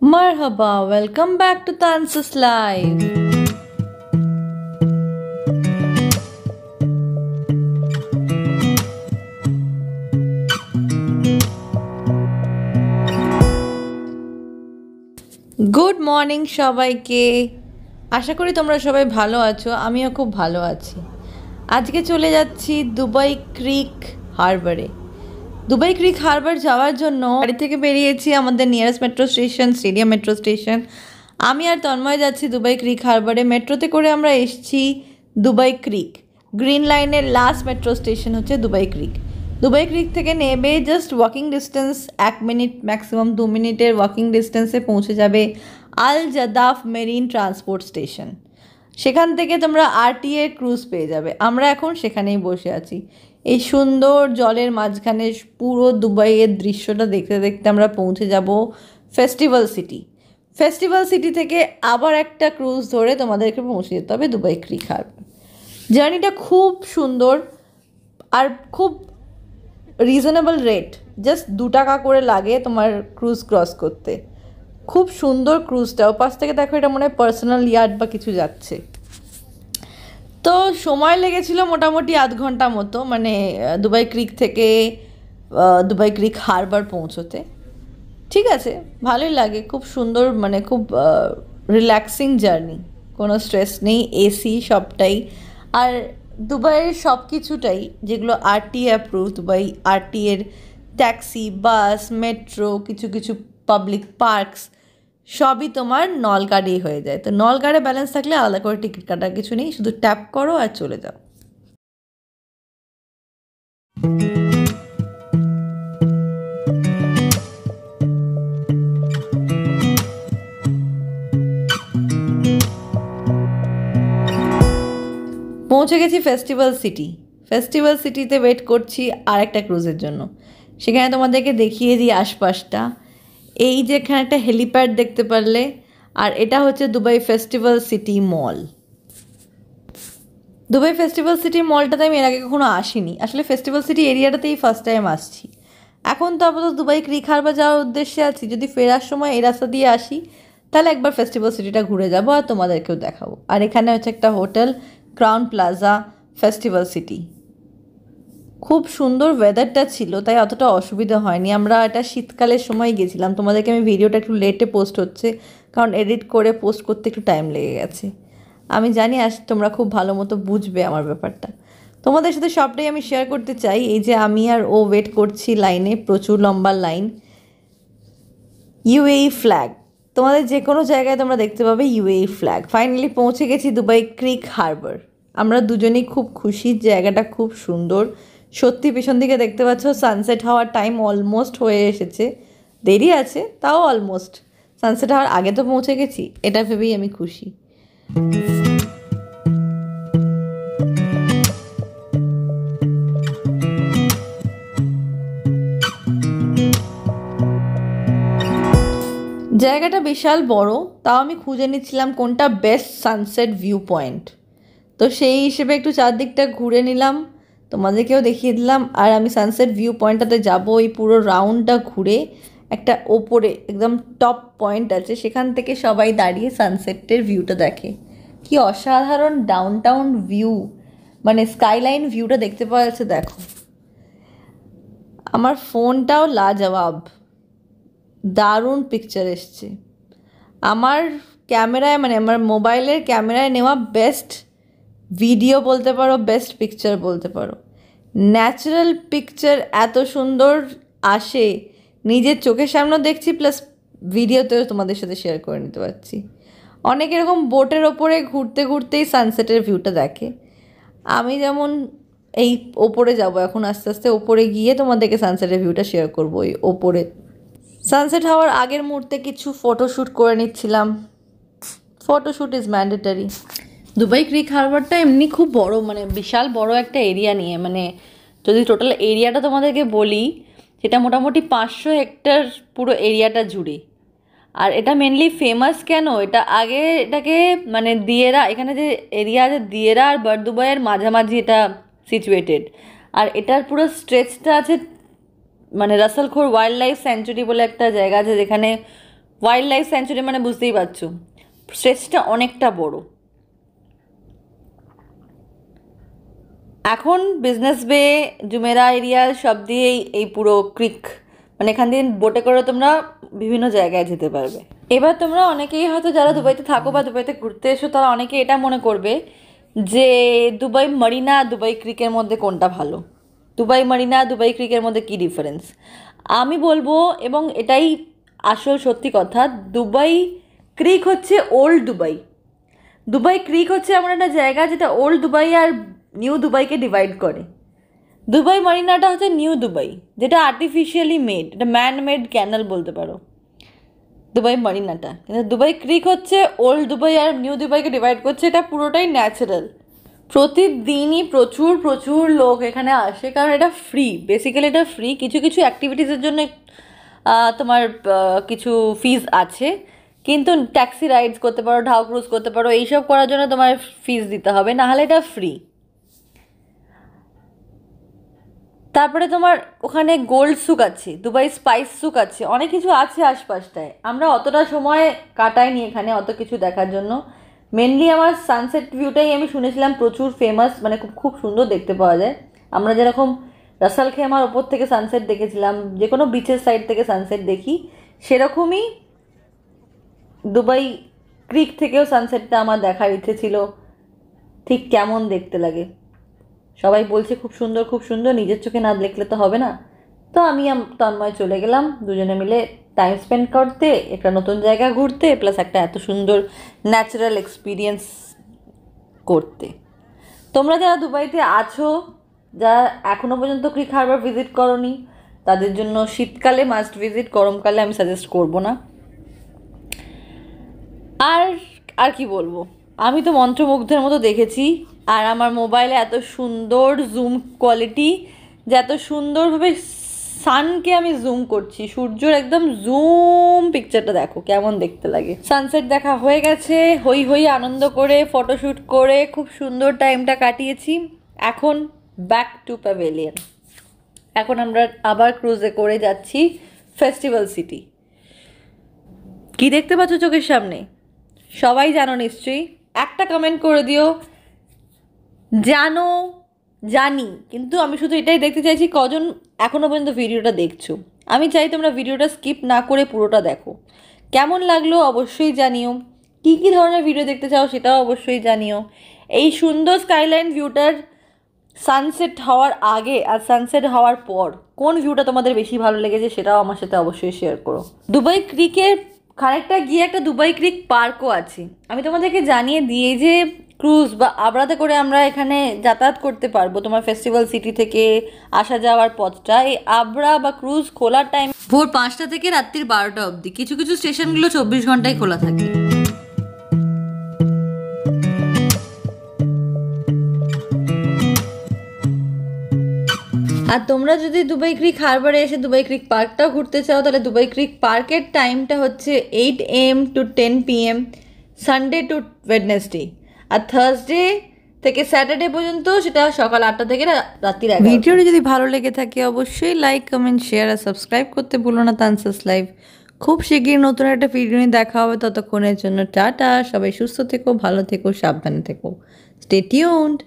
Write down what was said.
Marhaba, welcome back to Tansus Live. Good morning সবাইকে। আশা করি তোমরা সবাই ভালো আছো, আমিও খুব ভালো আছি। আজকে চলে যাচ্ছি দুবাই ক্রিক হারবারে। দুবাই ক্রিক হারবার যাওয়ার জন্য বাড়ি থেকে বেরিয়েছি আমাদের nearest metro station stadium metro station. আমি আর তন্ময় যাচ্ছি দুবাই ক্রিক হারবারে। মেট্রোতে করে আমরা এসেছি দুবাই ক্রিক। গ্রিন লাইনের লাস্ট মেট্রো স্টেশন হচ্ছে দুবাই ক্রিক। দুবাই ক্রিক থেকে নেবে just walking distance 1 minute maximum 2 মিনিটের ওয়াকিং ডিস্টেন্সে পৌঁছে যাবে আল জাদাফ মেরিন ট্রান্সপোর্ট স্টেশন। সেখান থেকে তোমরা আরটিএ ক্রুজ পেয়ে যাবে। আমরা এখন সেখানেই বসে আছি। এই সুন্দর জলের মাঝখানে পুরো দুবাইয়ের দৃশ্যটা দেখতে দেখতে আমরা পৌঁছে যাব ফেস্টিভ্যাল সিটি। ফেস্টিভ্যাল সিটি থেকে আবার একটা ক্রুজ ধরে তোমাদেরকে পৌঁছে যেতে হবে দুবাই ক্রিক হারবার। জার্নিটা খুব সুন্দর আর খুব রিজনেবল রেট, জাস্ট 2 টাকা করে লাগে তোমার ক্রুজ ক্রস করতে। খুব সুন্দর ক্রুজটা, ওপাশ থেকে দেখো এটা মনে হয় পার্সোনাল ইয়ার্ড বা কিছু যাচ্ছে। তো সময় লেগেছিল মোটামুটি আধ ঘন্টা মতো, মানে দুবাই ক্রিক থেকে দুবাই ক্রিক হারবার পৌঁছোতে। ঠিক আছে, ভালোই লাগে, খুব সুন্দর, মানে খুব রিল্যাক্সিং জার্নি, কোনো স্ট্রেস নেই, এসি সবটাই। আর দুবাইয়ের সব কিছুটাই যেগুলো আরটিএ অ্যাপ্রুভ, দুবাই আরটিএর ট্যাক্সি, বাস, মেট্রো, কিছু কিছু পাবলিক পার্কস সবই তোমার নল কার্ডেই হয়ে যায়। তো নল কার্ডে ব্যালেন্স থাকলে আলাদা করে টিকিট কাটার কিছু নেই, শুধু ট্যাপ করো আর চলে যাও। পৌঁছে গেছি ফেস্টিভ্যাল সিটি। ফেস্টিভ্যাল সিটিতে ওয়েট করছি আর একটা ক্রুজের জন্য। সেখানে তোমাদেরকে দেখিয়ে দিই আশপাশটা। এই যে এখানে একটা হেলিপ্যাড দেখতে পারলে, আর এটা হচ্ছে দুবাই ফেস্টিভ্যাল সিটি মল। দুবাই ফেস্টিভ্যাল সিটি মলটাতে আমি এর আগে কখনো আসিনি, আসলে ফেস্টিভ্যাল সিটি এরিয়াটাতেই ফার্স্ট টাইম আসছি। এখন তো আপাতত দুবাই ক্রিক হারবার যাওয়ার উদ্দেশ্যে আছি, যদি ফেরার সময় এই রাস্তা দিয়ে আসি তাহলে একবার ফেস্টিভ্যাল সিটিটা ঘুরে যাবো আর তোমাদেরকেও দেখাবো। আর এখানে হচ্ছে একটা hotel, Crowne Plaza festival city. খুব সুন্দর ওয়েদারটা ছিল, তাই অতটা অসুবিধা হয়নি। আমরা এটা শীতকালের সময় গেছিলাম। তোমাদেরকে আমি ভিডিওটা একটু লেটে পোস্ট হচ্ছে, কারণ এডিট করে পোস্ট করতে একটু টাইম লেগে গেছে। আমি জানি তোমরা খুব ভালো মতো বুঝবে আমার ব্যাপারটা। তোমাদের সাথে সবটাই আমি শেয়ার করতে চাই। এই যে আমি আর ও ওয়েট করছি লাইনে, প্রচুর লম্বা লাইন। ইউএই ফ্ল্যাগ, তোমাদের যে কোনো জায়গায় তোমরা দেখতে পাবে ইউএই ফ্ল্যাগ। ফাইনালি পৌঁছে গেছি দুবাই ক্রিক হারবার। আমরা দুজনেই খুব খুশি, জায়গাটা খুব সুন্দর সত্যি। পেছন দিকে দেখতে পাচ্ছ সানসেট হওয়ার টাইম অলমোস্ট হয়ে এসেছে, দেরি আছে তাও অলমোস্ট। সানসেট হওয়ার আগে তো পৌঁছে গেছি, এটা ভেবেই আমি খুশি। জায়গাটা বিশাল বড়, তাও আমি খুঁজে নিচ্ছিলাম কোনটা বেস্ট সানসেট ভিউ পয়েন্ট। তো সেই হিসেবে একটু চারদিকটা ঘুরে নিলাম, তোমাদেরকেও দেখিয়ে দিলাম। আর আমি সানসেট ভিউ পয়েন্টটাতে যাবো, এই পুরো রাউন্ডটা ঘুরে একটা ওপরে একদম টপ পয়েন্ট আছে, সেখান থেকে সবাই দাঁড়িয়ে সানসেটের ভিউটা দেখে। কি অসাধারণ ডাউনটাউন ভিউ, মানে স্কাইলাইন ভিউটা দেখতে পাওয়া যাচ্ছে। দেখো আমার ফোনটাও লাজবাব, দারুণ পিকচার এসছে। আমার ক্যামেরায়, মানে আমার মোবাইলের ক্যামেরায় নেওয়া বেস্ট ভিডিও বলতে পারো, বেস্ট পিকচার বলতে পারো। ন্যাচারাল পিকচার এত সুন্দর আসে, নিজের চোখের সামনেও দেখছি, প্লাস ভিডিওতেও তোমাদের সাথে শেয়ার করে নিতে পারছি। অনেক এরকম বোটের ওপরে ঘুরতে ঘুরতেই সানসেটের ভিউটা দেখে। আমি যেমন এই ওপরে যাব এখন, আস্তে আস্তে ওপরে গিয়ে তোমাদেরকে সানসেটের ভিউটা শেয়ার করবো। ওই ওপরে সানসেট হওয়ার আগের মুহূর্তে কিছু ফটোশ্যুট করে নিচ্ছিলাম। Photoshoot is mandatory. দুবাই ক্রিক হারবারটা এমনি খুব বড়, মানে বিশাল বড় একটা এরিয়া নিয়ে, মানে যদি টোটাল এরিয়াটা তোমাদেরকে বলি, সেটা মোটামুটি 500 হেক্টর পুরো এরিয়াটা জুড়ে। আর এটা মেনলি ফেমাস কেন, এটা আগে এটাকে মানে দিয়েরা, এখানে যে এরিয়া আছে দিয়েরা আর বারদুবাইয়ের মাঝামাঝি এটা সিচুয়েটেড। আর এটার পুরো স্ট্রেচটা আছে, মানে রাসেল খোর ওয়াইল্ড লাইফ স্যাঞ্চুরি বলে একটা জায়গা আছে, যেখানে ওয়াইল্ড লাইফ স্যাঞ্চুরি মানে বুঝতেই পারছো, স্ট্রেচটা অনেকটা বড়। এখন বিজনেস বে, জুমেরা এরিয়া সব দিয়েই এই পুরো ক্রিক, মানে এখান দিয়ে বোটে করে তোমরা বিভিন্ন জায়গায় যেতে পারবে। এবার তোমরা অনেকেই হয়তো যারা দুবাইতে থাকো বা দুবাইতে ঘুরতে এসো তারা অনেকে এটা মনে করবে যে দুবাই মারিনা দুবাই ক্রিকের মধ্যে কোনটা ভালো, দুবাই মারিনা দুবাই ক্রিকের মধ্যে কী ডিফারেন্স। আমি বলবো, এবং এটাই আসল সত্যি কথা, দুবাই ক্রিক হচ্ছে ওল্ড দুবাই। দুবাই ক্রিক হচ্ছে এমন একটা জায়গা যেটা ওল্ড দুবাই আর নিউ দুবাইকে ডিভাইড করে। দুবাই মারিনাটা হচ্ছে নিউ দুবাই, যেটা আর্টিফিশিয়ালি মেড, এটা ম্যান মেড ক্যানাল বলতে পারো দুবাই মারিনাটা। কিন্তু দুবাই ক্রিক হচ্ছে ওল্ড দুবাই আর নিউ দুবাইকে ডিভাইড করছে, এটা পুরোটাই ন্যাচারাল। প্রতিদিনই প্রচুর প্রচুর লোক এখানে আসে, কারণ এটা ফ্রি, বেসিক্যালি এটা ফ্রি। কিছু কিছু অ্যাক্টিভিটিসের জন্য তোমার কিছু ফিজ আছে, কিন্তু ট্যাক্সি রাইডস করতে পারো, ঢাউ ক্রুজ করতে পারো, এইসব করার জন্য তোমার ফিজ দিতে হবে, নাহলে এটা ফ্রি। তারপরে তোমার ওখানে গোল্ড সুক আছে, দুবাই স্পাইস সুক আছে, অনেক কিছু আছে আশপাশটায়। আমরা অতটা সময় কাটাইনি এখানে অত কিছু দেখার জন্য। মেনলি আমার সানসেট ভিউটাই আমি শুনেছিলাম প্রচুর ফেমাস, মানে খুব খুব সুন্দর দেখতে পাওয়া যায়। আমরা যেরকম রাসাল খেমার ওপর থেকে সানসেট দেখেছিলাম, যে কোনো বিচের সাইড থেকে সানসেট দেখি, সেরকমই দুবাই ক্রিক থেকেও সানসেটটা আমার দেখার ইচ্ছে ছিল, ঠিক কেমন দেখতে লাগে। সবাই বলছে খুব সুন্দর খুব সুন্দর, নিজের চোখে না দেখলে তো হবে না। তো আমি তন্ময় চলে গেলাম দুজনে মিলে টাইম স্পেন্ড করতে, একটা নতুন জায়গা ঘুরতে, প্লাস একটা এত সুন্দর ন্যাচারাল এক্সপিরিয়েন্স করতে। তোমরা যারা দুবাইতে আছো, যারা এখনও পর্যন্ত ক্রিক হারবার ভিজিট করোনি, তাদের জন্য শীতকালে মাস্ট ভিজিট, গরমকালে আমি সাজেস্ট করব না। আর আর কি বলবো, আমি তো মন্ত্রমুগ্ধের মতো দেখেছি। আর আমার মোবাইলে এত সুন্দর জুম কোয়ালিটি, যে এত সুন্দরভাবে সানকে আমি জুম করছি, সূর্যর একদম জুম পিকচারটা দেখো কেমন দেখতে লাগে। সানসেট দেখা হয়ে গেছে, হই হই আনন্দ করে ফটোশ্যুট করে খুব সুন্দর টাইমটা কাটিয়েছি। এখন ব্যাক টু প্যাভিলিয়ন। এখন আমরা আবার ক্রুজে করে যাচ্ছি ফেস্টিভ্যাল সিটি। কি দেখতে পাচ্ছ চোখের সামনে সবাই জানো নিশ্চয়ই, একটা কমেন্ট করে দিও জানো। জানি, কিন্তু আমি শুধু এটাই দেখতে চাইছি কজন এখনও পর্যন্ত ভিডিওটা দেখছো। আমি চাই তোমরা ভিডিওটা স্কিপ না করে পুরোটা দেখো। কেমন লাগলো অবশ্যই জানিও, কী কী ধরনের ভিডিও দেখতে চাও সেটাও অবশ্যই জানিও। এই সুন্দর স্কাইলাইন ভিউটার সানসেট হওয়ার আগে আর সানসেট হওয়ার পর কোন ভিউটা তোমাদের বেশি ভালো লেগেছে সেটাও আমার সাথে অবশ্যই শেয়ার করো। দুবাই ক্রিকের খানিকটা গিয়ে একটা দুবাই ক্রিক পার্কও আছে। আমি তোমাদেরকে জানিয়ে দিই যে ক্রুজ বা আবরাতে করে আমরা এখানে যাতায়াত করতে পারবো। তোমার ফেস্টিভ্যাল সিটি থেকে আসা যাওয়ার পথটা, এই আবরা বা ক্রুজ খোলার টাইম ভোর 5টা থেকে রাত্রির 12টা অবধি। কিছু কিছু স্টেশনগুলো 24 ঘন্টায় খোলা থাকে। আর তোমরা যদি দুবাই ক্রিক হারবারে এসে দুবাই ক্রিক পার্কটাও ঘুরতে চাও, তাহলে দুবাই ক্রিক পার্কের টাইমটা হচ্ছে 8 AM to 10 PM, Sunday to Wednesday. আর থার্সডে থেকে স্যাটারডে পর্যন্ত সেটা সকাল 8টা থেকে রাত্রির 11টা। ভিডিওটি যদি ভালো লেগে থাকে অবশ্যই লাইক, কমেন্ট, শেয়ার আর সাবস্ক্রাইব করতে ভুলো না তানসাস লাইভ। খুব শিগগির নতুন একটা ভিডিও নিয়ে দেখা হবে, ততক্ষণের জন্য টাটা। সবাই সুস্থ থেকো, ভালো থেকো, সাবধানে থেকো। Stay tuned.